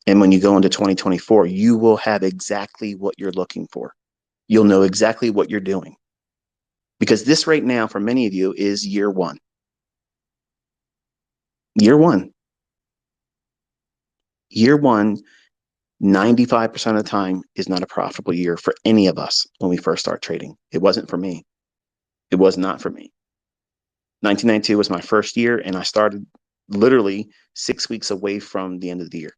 And when you go into 2024, you will have exactly what you're looking for. You'll know exactly what you're doing. Because this right now, for many of you, is year one. Year one. Year one, 95% of the time is not a profitable year for any of us when we first start trading. It wasn't for me. It was not for me. 1992 was my first year, and I started literally 6 weeks away from the end of the year.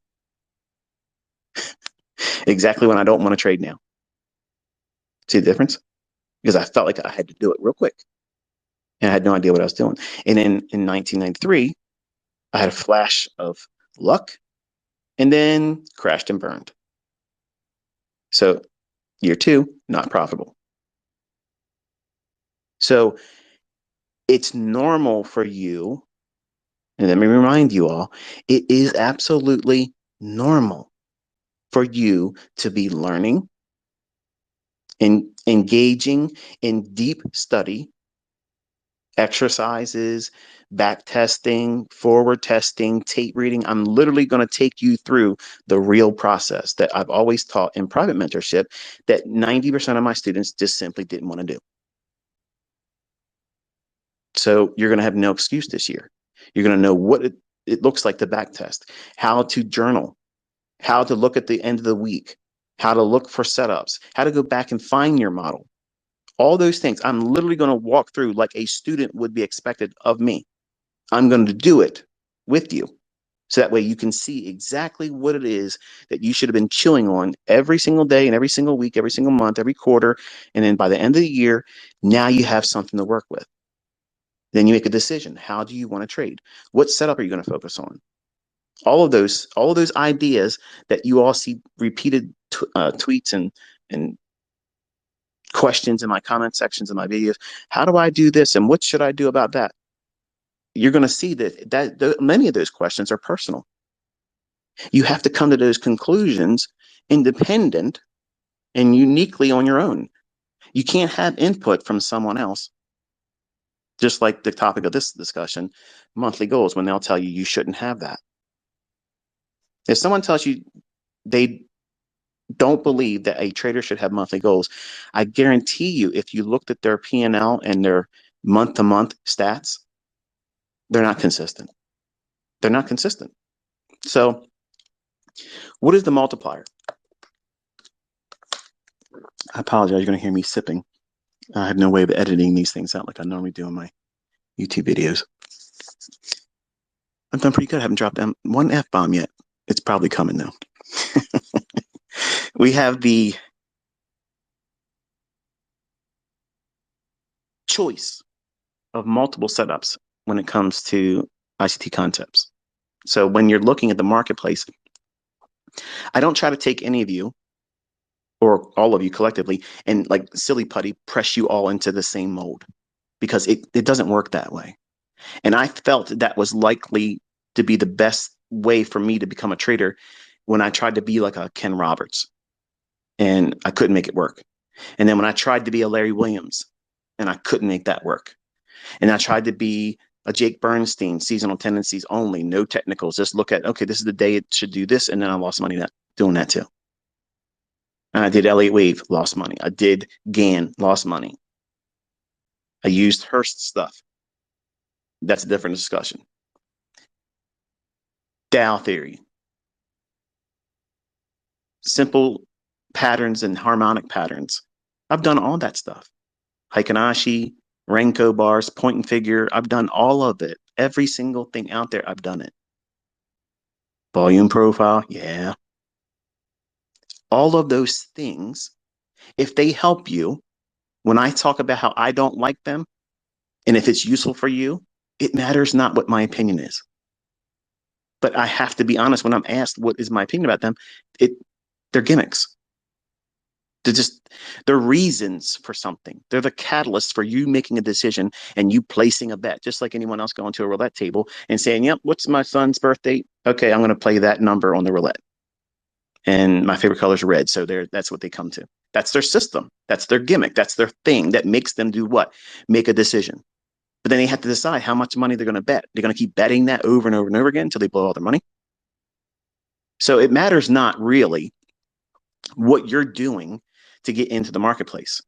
Exactly when I don't want to trade now. See the difference? Because I felt like I had to do it real quick, and I had no idea what I was doing. And then in 1993, I had a flash of luck, and then crashed and burned. So year two, not profitable. So it's normal for you, and let me remind you all, it is absolutely normal for you to be learning and engaging in deep study, exercises, back testing, forward testing, tape reading. I'm literally going to take you through the real process that I've always taught in private mentorship that 90% of my students just simply didn't want to do. So you're going to have no excuse this year. You're going to know what it looks like to back test, how to journal, how to look at the end of the week, how to look for setups, how to go back and find your model. All those things I'm literally going to walk through like a student would be expected of me. I'm going to do it with you. So that way you can see exactly what it is that you should have been chewing on every single day and every single week, every single month, every quarter. And then by the end of the year, now you have something to work with. Then you make a decision. How do you want to trade? What setup are you going to focus on? All of those ideas that you all see repeated tweets and questions in my comment sections of my videos. How do I do this? And what should I do about that? You're going to see that many of those questions are personal. You have to come to those conclusions independent and uniquely on your own. You can't have input from someone else. Just like the topic of this discussion, monthly goals, when they'll tell you you shouldn't have that. If someone tells you they don't believe that a trader should have monthly goals, I guarantee you, if you looked at their P&L and their month-to-month stats, they're not consistent. They're not consistent. So what is the multiplier? I apologize. You're going to hear me sipping. I have no way of editing these things out like I normally do in my YouTube videos. I've done pretty good. I haven't dropped one F-bomb yet. It's probably coming though. We have the choice of multiple setups when it comes to ICT concepts. So when you're looking at the marketplace, I don't try to take any of you or all of you collectively and like silly putty press you all into the same mold, because it doesn't work that way. And I felt that was likely to be the best way for me to become a trader when I tried to be like a Ken Roberts and I couldn't make it work. And then when I tried to be a Larry Williams and I couldn't make that work. And I tried to be a Jake Bernstein, seasonal tendencies only, no technicals. Just look at, okay, this is the day it should do this. And then I lost money doing that too. And I did Elliott Wave, lost money. I did Gann, lost money. I used Hurst stuff. That's a different discussion. Dow theory. Simple patterns and harmonic patterns. I've done all that stuff. Heikin-Ashi, Renko bars, point and figure. I've done all of it. Every single thing out there, I've done it. Volume profile, yeah. All of those things, if they help you, when I talk about how I don't like them, and if it's useful for you, it matters not what my opinion is. But I have to be honest when I'm asked what is my opinion about them, they're gimmicks. They're reasons for something. They're the catalyst for you making a decision and you placing a bet, just like anyone else going to a roulette table and saying, yep, what's my son's birthday? Okay, I'm going to play that number on the roulette. And my favorite color is red. So that's what they come to. That's their system. That's their gimmick. That's their thing that makes them do what? Make a decision. But then they have to decide how much money they're going to bet. They're going to keep betting that over and over and over again until they blow all their money. So it matters not really what you're doing to get into the marketplace,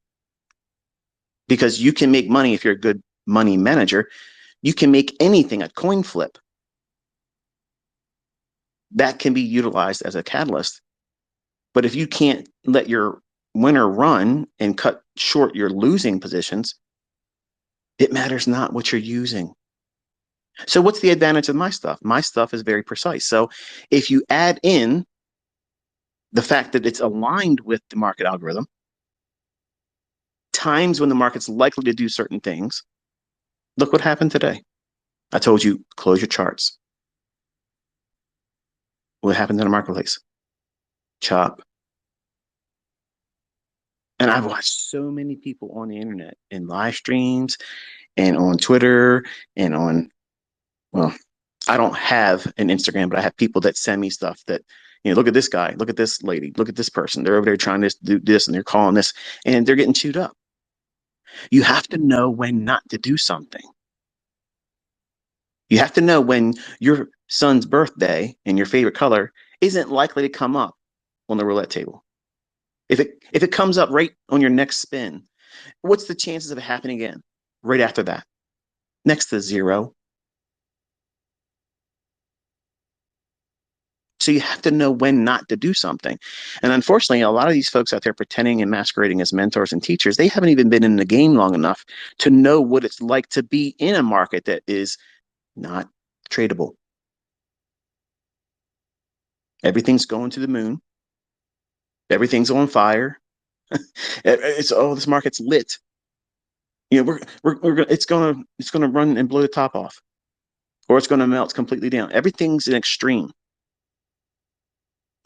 because you can make money if you're a good money manager. You can make anything a coin flip that can be utilized as a catalyst. But if you can't let your winner run and cut short your losing positions, it matters not what you're using. So what's the advantage of my stuff? My stuff is very precise. So if you add in the fact that it's aligned with the market algorithm, times when the market's likely to do certain things, look what happened today. I told you, close your charts. What happened in the marketplace? Chop. And I've watched so many people on the internet in live streams and on Twitter and on, well, I don't have an Instagram, but I have people that send me stuff that, look at this guy, look at this lady, look at this person. They're over there trying to do this and they're calling this and they're getting chewed up. You have to know when not to do something. You have to know when your son's birthday and your favorite color isn't likely to come up on the roulette table. If it comes up right on your next spin, what's the chances of it happening again right after that? Next to zero. So you have to know when not to do something. And unfortunately, a lot of these folks out there pretending and masquerading as mentors and teachers, they haven't even been in the game long enough to know what it's like to be in a market that is not tradable. Everything's going to the moon. Everything's on fire. This market's lit. It's gonna run and blow the top off, or it's gonna melt completely down. Everything's an extreme.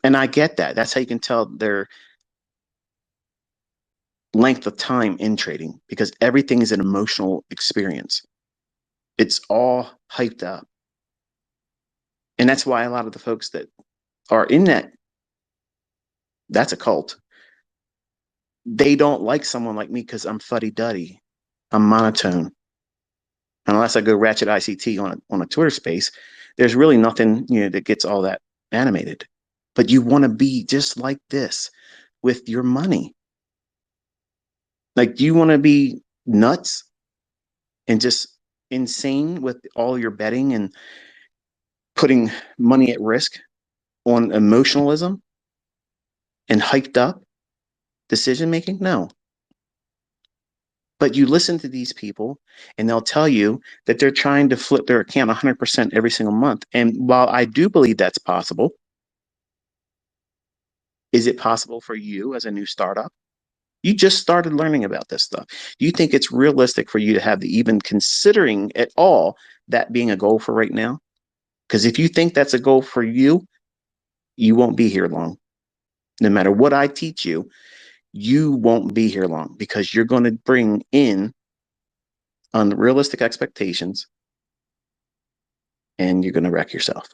And I get that. That's how you can tell their length of time in trading, because everything is an emotional experience. It's all hyped up. And that's why a lot of the folks that are in that's a cult. They don't like someone like me because I'm fuddy-duddy. I'm monotone. Unless I go ratchet ICT on a Twitter space, there's really nothing, that gets all that animated. But you want to be just like this with your money. Like, do you want to be nuts and just insane with all your betting and putting money at risk on emotionalism and hyped up decision making? No. But you listen to these people and they'll tell you that they're trying to flip their account 100% every single month. And while I do believe that's possible, is it possible for you as a new startup? You just started learning about this stuff. Do you think it's realistic for you to have the even considering at all that being a goal for right now? Because if you think that's a goal for you, you won't be here long. No matter what I teach you, you won't be here long, because you're going to bring in unrealistic expectations and you're going to wreck yourself.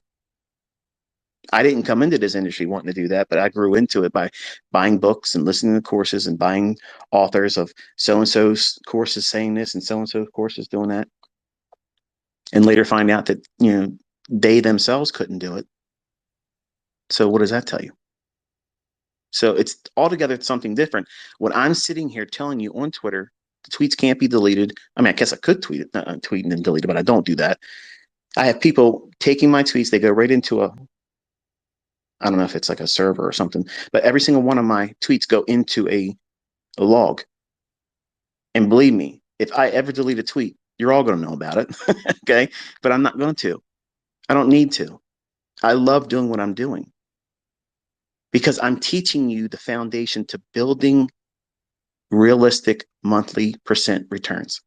I didn't come into this industry wanting to do that, but I grew into it by buying books and listening to courses and buying authors of so-and-so's courses saying this and so-and-so's courses doing that. And later find out that, they themselves couldn't do it. So what does that tell you? So it's altogether something different. When I'm sitting here telling you on Twitter, the tweets can't be deleted. I mean, I guess I could tweet and then delete it, but I don't do that. I have people taking my tweets. They go right into I don't know if it's like a server or something, but every single one of my tweets go into a log. And believe me, if I ever delete a tweet, you're all going to know about it. Okay. But I'm not going to. I don't need to. I love doing what I'm doing because I'm teaching you the foundation to building realistic monthly percent returns.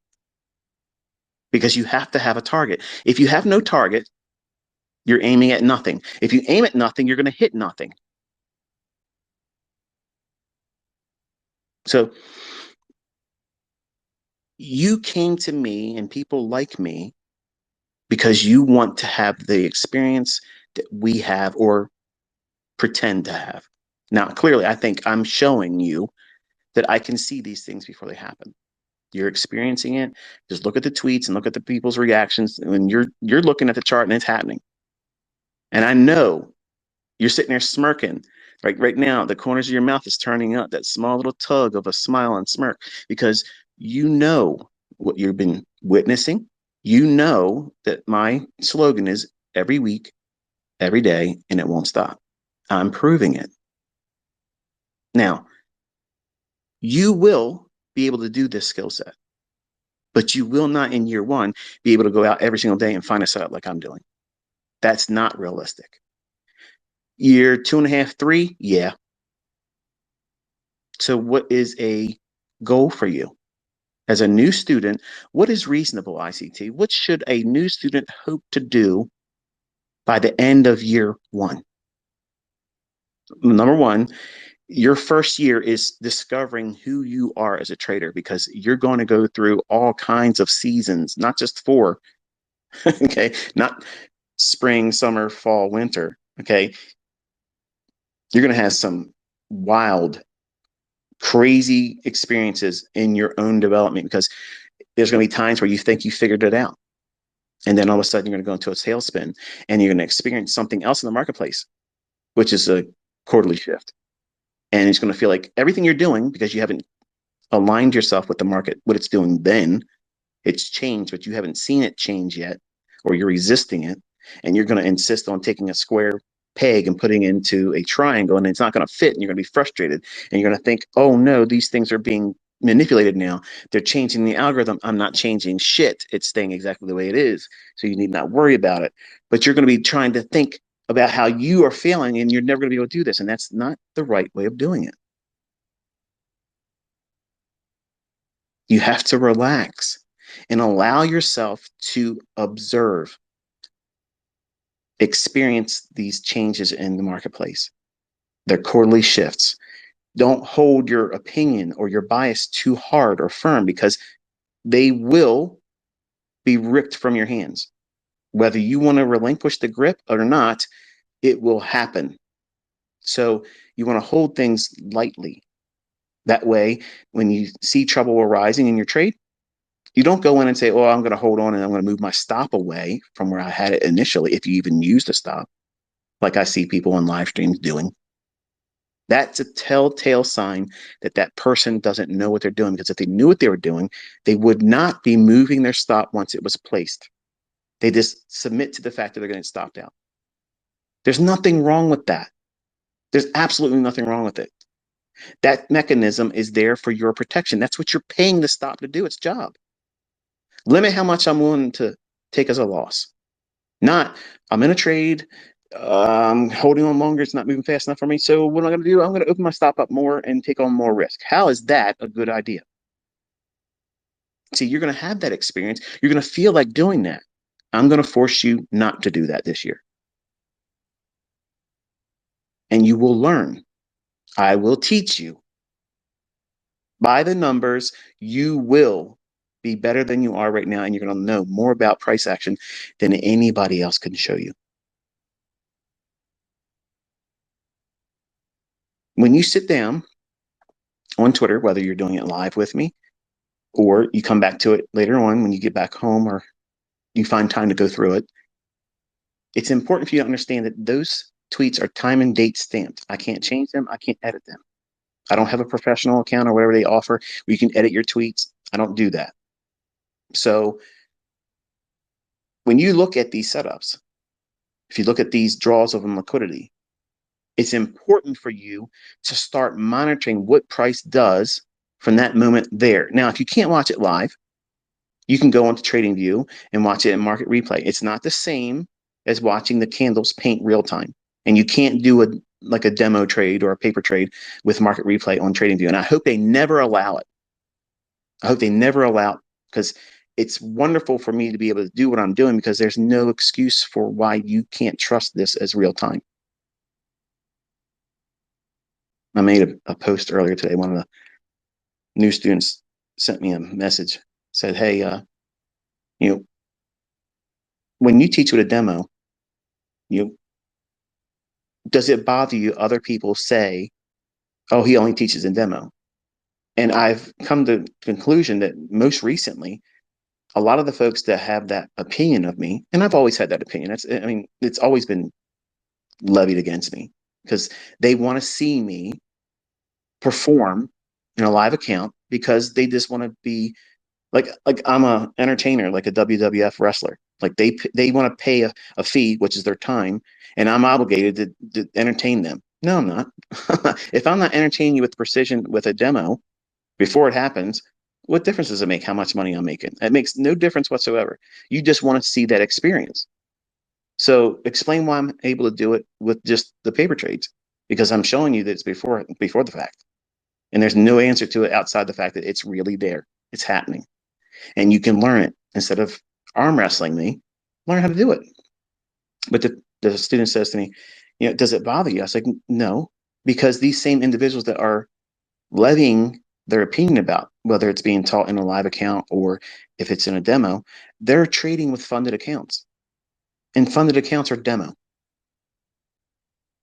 Because you have to have a target. If you have no target, you're aiming at nothing. If you aim at nothing, you're going to hit nothing. So you came to me and people like me because you want to have the experience that we have or pretend to have. Now, clearly, I think I'm showing you that I can see these things before they happen. You're experiencing it. Just look at the tweets and look at the people's reactions. When you're looking at the chart and it's happening. And I know You're sitting there smirking. Right now, the corners of your mouth is turning up, that small little tug of a smile and smirk, because you know what you've been witnessing. You know that my slogan is every week, every day, and it won't stop. I'm proving it. Now, you will be able to do this skill set, but you will not in year one be able to go out every single day and find a setup like I'm doing. That's not realistic. Year 2.5, 3, yeah. So, what is a goal for you? As a new student, what is reasonable ICT? What should a new student hope to do by the end of year one? Number one, your first year is discovering who you are as a trader, because you're going to go through all kinds of seasons, not just four, okay, not spring, summer, fall, winter, okay. You're going to have some wild, crazy experiences in your own development, because there's going to be times where you think you figured it out. And then all of a sudden, you're going to go into a tailspin and you're going to experience something else in the marketplace, which is a quarterly shift. And it's going to feel like everything you're doing, because you haven't aligned yourself with the market, what it's doing then, it's changed, but you haven't seen it change yet, or you're resisting it. And you're going to insist on taking a square peg and putting it into a triangle, and it's not going to fit. And you're going to be frustrated. And you're going to think, oh no, these things are being manipulated now. They're changing the algorithm. I'm not changing shit. It's staying exactly the way it is. So you need not worry about it. But you're going to be trying to think about how you are feeling, and you're never going to be able to do this. And that's not the right way of doing it. You have to relax and allow yourself to observe, experience these changes in the marketplace. They're quarterly shifts. Don't hold your opinion or your bias too hard or firm, because they will be ripped from your hands. Whether you want to relinquish the grip or not, it will happen. So you want to hold things lightly. That way, when you see trouble arising in your trade, you don't go in and say, oh, I'm going to hold on and I'm going to move my stop away from where I had it initially, if you even used a stop, like I see people on live streams doing. That's a telltale sign that that person doesn't know what they're doing, because if they knew what they were doing, they would not be moving their stop once it was placed. They just submit to the fact that they're getting stopped out. There's nothing wrong with that. There's absolutely nothing wrong with it. That mechanism is there for your protection. That's what you're paying the stop to do, its job. Limit how much I'm willing to take as a loss. Not, I'm in a trade, I'm holding on longer, it's not moving fast enough for me. So what am I going to do? I'm going to open my stop up more and take on more risk. How is that a good idea? See, you're going to have that experience. You're going to feel like doing that. I'm going to force you not to do that this year. And you will learn. I will teach you. By the numbers, you will be better than you are right now, and you're going to know more about price action than anybody else can show you. When you sit down on Twitter, whether you're doing it live with me or you come back to it later on when you get back home, or you find time to go through it, it's important for you to understand that those tweets are time and date stamped. I can't change them. I can't edit them. I don't have a professional account or whatever they offer where you can edit your tweets. I don't do that. So when you look at these setups, if you look at these draws of liquidity, it's important for you to start monitoring what price does from that moment there. Now, if you can't watch it live, you can go onto TradingView and watch it in market replay. It's not the same as watching the candles paint real time. And you can't do like a demo trade or a paper trade with market replay on TradingView. And I hope they never allow it. I hope they never allow it, because it's wonderful for me to be able to do what I'm doing, because there's no excuse for why you can't trust this as real time. I made a post earlier today. One of the new students sent me a message, said, hey, when you teach with a demo, does it bother you other people say, oh, he only teaches in demo? And I've come to the conclusion that most recently, a lot of the folks that have that opinion of me, and I've always had that opinion. It's always been levied against me because they want to see me perform in a live account because they just want to be like I'm a entertainer, like a WWF wrestler. Like they want to pay a fee, which is their time, and I'm obligated to entertain them. No, I'm not. If I'm not entertaining you with precision with a demo before it happens, what difference does it make how much money I'm making? It makes no difference whatsoever. You just want to see that experience. So explain why I'm able to do it with just the paper trades, because I'm showing you that it's before the fact. And there's no answer to it outside the fact that it's really there. It's happening. And you can learn it instead of arm wrestling me, learn how to do it. But the student says to me, does it bother you? I was like, no, because these same individuals that are levying their opinion about whether it's being taught in a live account or if it's in a demo, they're trading with funded accounts. And funded accounts are demo.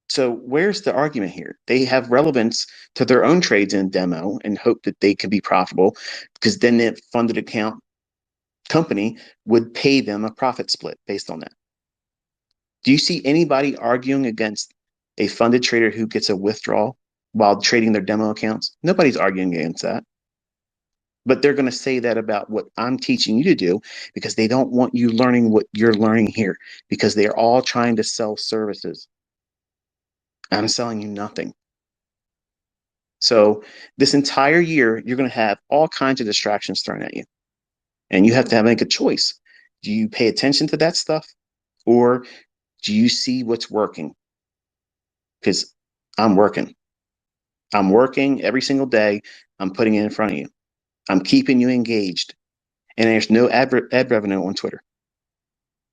So where's the argument here? They have relevance to their own trades in demo and hope that they can be profitable because then the funded account company would pay them a profit split based on that. Do you see anybody arguing against a funded trader who gets a withdrawal while trading their demo accounts? Nobody's arguing against that. But they're going to say that about what I'm teaching you to do because they don't want you learning what you're learning here because they're all trying to sell services. I'm selling you nothing. So this entire year, you're going to have all kinds of distractions thrown at you. And you have to make a choice. Do you pay attention to that stuff? Or do you see what's working? Because I'm working. I'm working every single day. I'm putting it in front of you. I'm keeping you engaged. And there's no ad revenue on Twitter.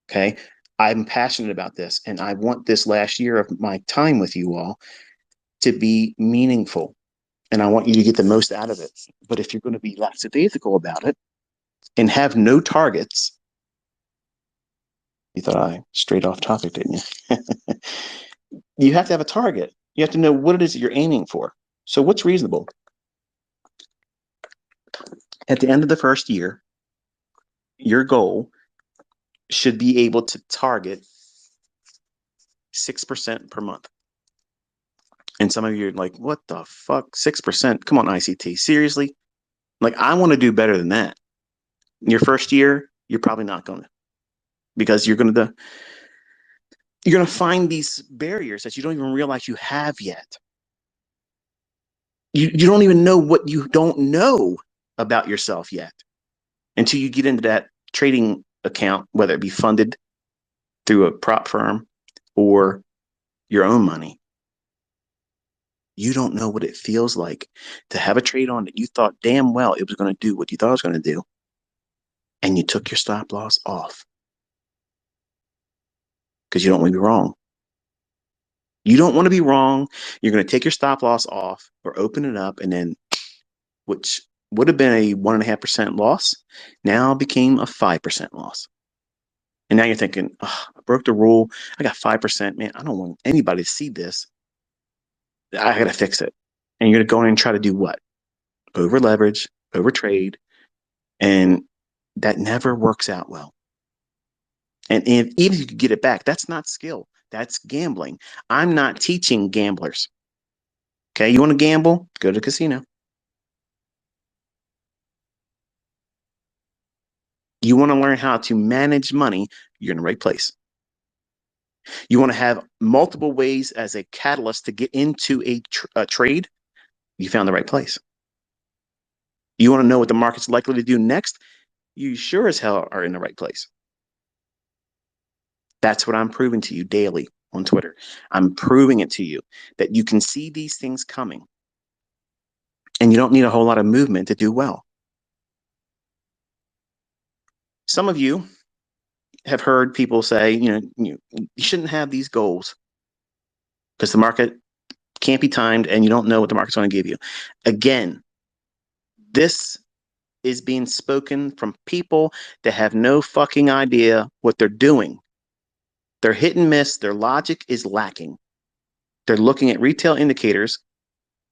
Okay. I'm passionate about this. And I want this last year of my time with you all to be meaningful. And I want you to get the most out of it. But if you're going to be lackadaisical about it and have no targets, you thought I strayed off topic, didn't you? You have to have a target. You have to know what it is that you're aiming for. So what's reasonable? At the end of the first year, your goal should be able to target 6% per month. And some of you are like, what the fuck? 6%? Come on, ICT. Seriously? Like, I want to do better than that. Your first year, you're probably not going to, because you're going to find these barriers that you don't even realize you have yet. You don't even know what you don't know about yourself yet until you get into that trading account, whether it be funded through a prop firm or your own money. You don't know what it feels like to have a trade on that you thought damn well it was going to do what you thought it was going to do, and you took your stop loss off because you don't want to be wrong. You don't want to be wrong. You're going to take your stop loss off or open it up, and then, which would have been a 1.5% loss, now became a 5% loss. And now you're thinking, oh, I broke the rule. I got 5%. Man, I don't want anybody to see this. I got to fix it. And you're going to go in and try to do what? Over leverage, over trade. And that never works out well. And even if you could get it back, that's not skill. That's gambling. I'm not teaching gamblers. Okay, you want to gamble? Go to the casino. You want to learn how to manage money? You're in the right place. You want to have multiple ways as a catalyst to get into a trade? You found the right place. You want to know what the market's likely to do next? You sure as hell are in the right place. That's what I'm proving to you daily on Twitter. I'm proving it to you that you can see these things coming, and you don't need a whole lot of movement to do well. Some of you have heard people say, you shouldn't have these goals because the market can't be timed and you don't know what the market's going to give you. Again, this is being spoken from people that have no fucking idea what they're doing. They're hit and miss. Their logic is lacking. They're looking at retail indicators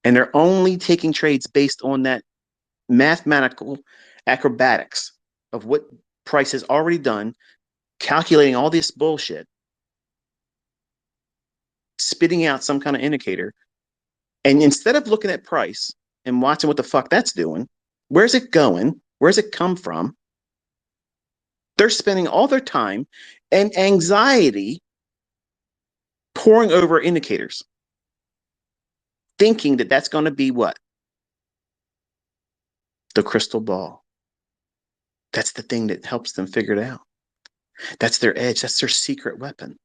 and they're only taking trades based on that mathematical acrobatics of what price has already done, calculating all this bullshit. spitting out some kind of indicator. And instead of looking at price and watching what the fuck that's doing, where's it going? Where's it come from? They're spending all their time and anxiety poring over indicators, thinking that that's going to be what? The crystal ball. That's the thing that helps them figure it out. That's their edge. That's their secret weapon.